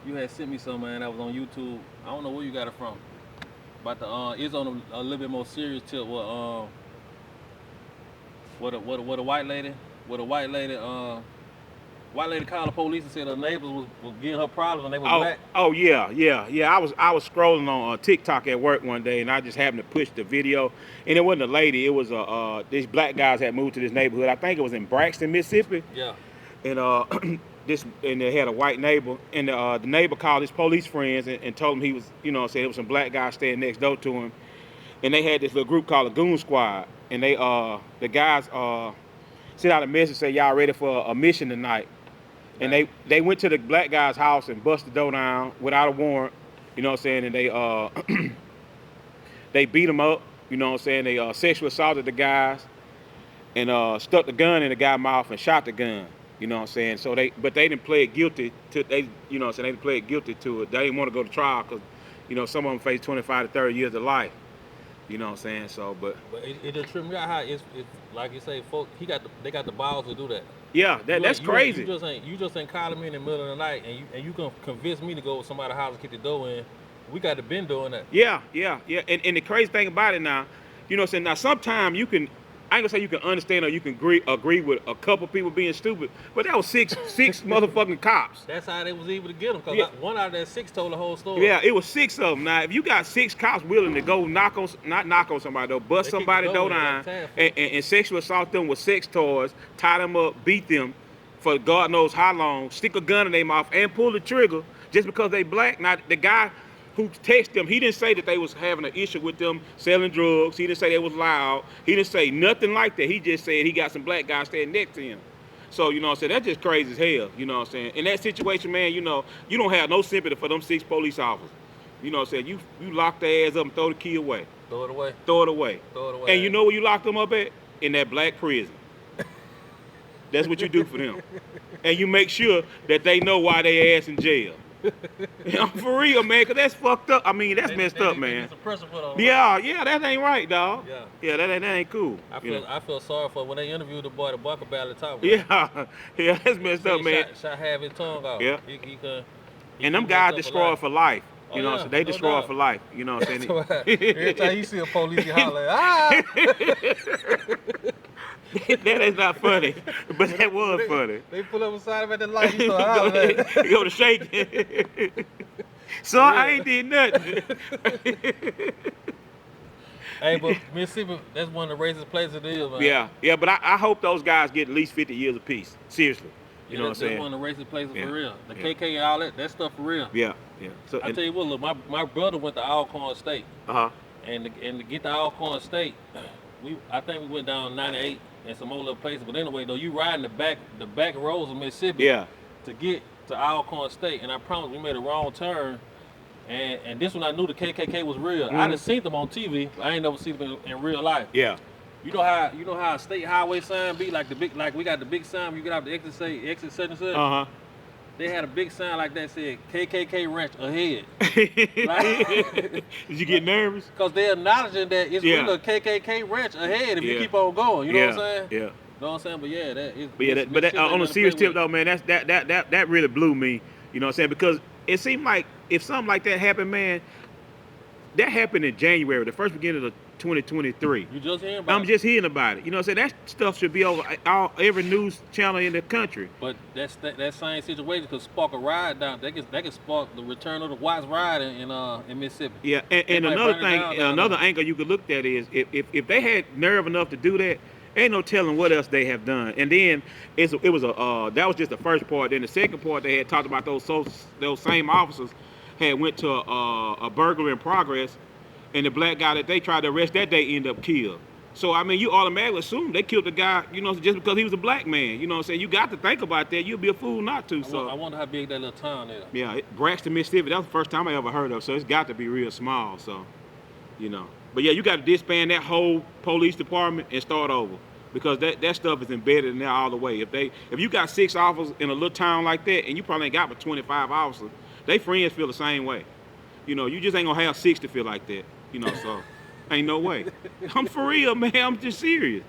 You had sent me some, man. That was on YouTube. I don't know where you got it from. But it's on a little bit more serious tip. What a white lady, what a white lady called the police and said her neighbors was getting her problems and they was black. Yeah. I was scrolling on TikTok at work one day, and I just happened to push the video, and it wasn't a lady. It was these black guys had moved to this neighborhood. I think it was in Braxton, Mississippi, Yeah. and and they had a white neighbor, and the neighbor called his police friends and told him he was, said there was some black guys staying next door to him, and they had this little group called a Goon Squad, and the guys sent out a message say y'all ready for a mission tonight. And they went to the black guy's house and busted the door down without a warrant, and they beat him up, they sexually assaulted the guys and stuck the gun in the guy's mouth and shot the gun, So but they didn't plead guilty to they didn't plead guilty to it. They didn't want to go to trial because, some of them face 25 to 30 years of life. So but it just tripped me out how it's like you say, folk. They got the balls to do that. Yeah, that's crazy. You just ain't calling me in the middle of the night and you gonna convince me to go to somebody's house and kick the door in. We got to been doing that. Yeah. And the crazy thing about it now, now sometimes you can, I ain't gonna say you can understand or you can agree with a couple people being stupid, but that was six motherfucking cops. That's how they was able to get them, because one out of that six told the whole story. Yeah, it was six of them. Now, if you got six cops willing to go not knock on somebody though, bust somebody door down and sexually assault them with sex toys, tie them up, beat them for God knows how long, stick a gun in their mouth and pull the trigger just because they black. Now, the guy who texted them, he didn't say that they was having an issue with them selling drugs. He didn't say they was loud. He didn't say nothing like that. He just said he got some black guys standing next to him. So, that's just crazy as hell, In that situation, man, you don't have no sympathy for them six police officers. You lock their ass up and throw the key away. Throw it away. Throw it away. Throw it away. And you know where you lock them up at? In that black prison. That's what you do for them. And you make sure that they know why they ass in jail. I'm for real, man, because that's fucked up. I mean, that's messed up, man. Yeah, that ain't right, dog. Yeah, that ain't cool. I feel sorry for when they interviewed the boy, the bucket barely talk. Yeah, that's messed up, man. Shot have his tongue out. Yeah. And them guys destroyed for life. So they destroyed for life. You know what I'm saying? Every time you see a police, you holler, ah! That is not funny, but that was funny. They pull up beside him at the light, you start hollering. You go to shake. So I ain't did nothing. Hey, but Mississippi, that's one of the racist places it is, man. Yeah, but I hope those guys get at least 50 years apeace. Seriously. You know what I'm saying? That's one of the racist places for real. The KK and all that stuff for real. Yeah. So I tell you what, look, my brother went to Alcorn State. And to get to Alcorn State, I think we went down 98 and some more little places. But anyway, though, you riding the back roads of Mississippi to get to Alcorn State, and I promise we made a wrong turn. And this one I knew the KKK was real. I done seen them on TV, but I ain't never seen them in real life. Yeah. You know how a state highway sign be, like we got the big sign when you get out the exit, say exit such and such. They had a big sign like that said KKK ranch ahead. Did you get nervous? Because they're acknowledging that it's really a KKK ranch ahead if you keep on going. You know what I'm saying? Yeah. You know what I'm saying? But yeah, that is. But that, on a serious tip though, man, that really blew me. You know what I'm saying? Because it seemed like if something like that happened, man, that happened in January, the first beginning of 2023. You just hearing about it? I'm just hearing about it. You know what I'm saying? That stuff should be over every news channel in the country. But that same situation could spark a riot down. They can spark the return of the Watts riot in Mississippi. Yeah, and another thing, another angle you could look at is if they had nerve enough to do that, ain't no telling what else they have done. And then that was just the first part. Then the second part, they had talked about those same officers had went to a burglary in progress, and the black guy that they tried to arrest that day ended up killed. So, I mean, you automatically assume they killed the guy, just because he was a black man. You know what I'm saying? You got to think about that. You'd be a fool not to. I wonder how big that little town is. Yeah, Braxton, Mississippi, that was the first time I ever heard of, so it's got to be real small, so, But, yeah, you got to disband that whole police department and start over, because that stuff is embedded in there all the way. If you got 6 officers in a little town like that, and you probably ain't got but 25 officers, they friends feel the same way. You just ain't going to have 6 to feel like that. So ain't no way. I'm for real, man. I'm just serious.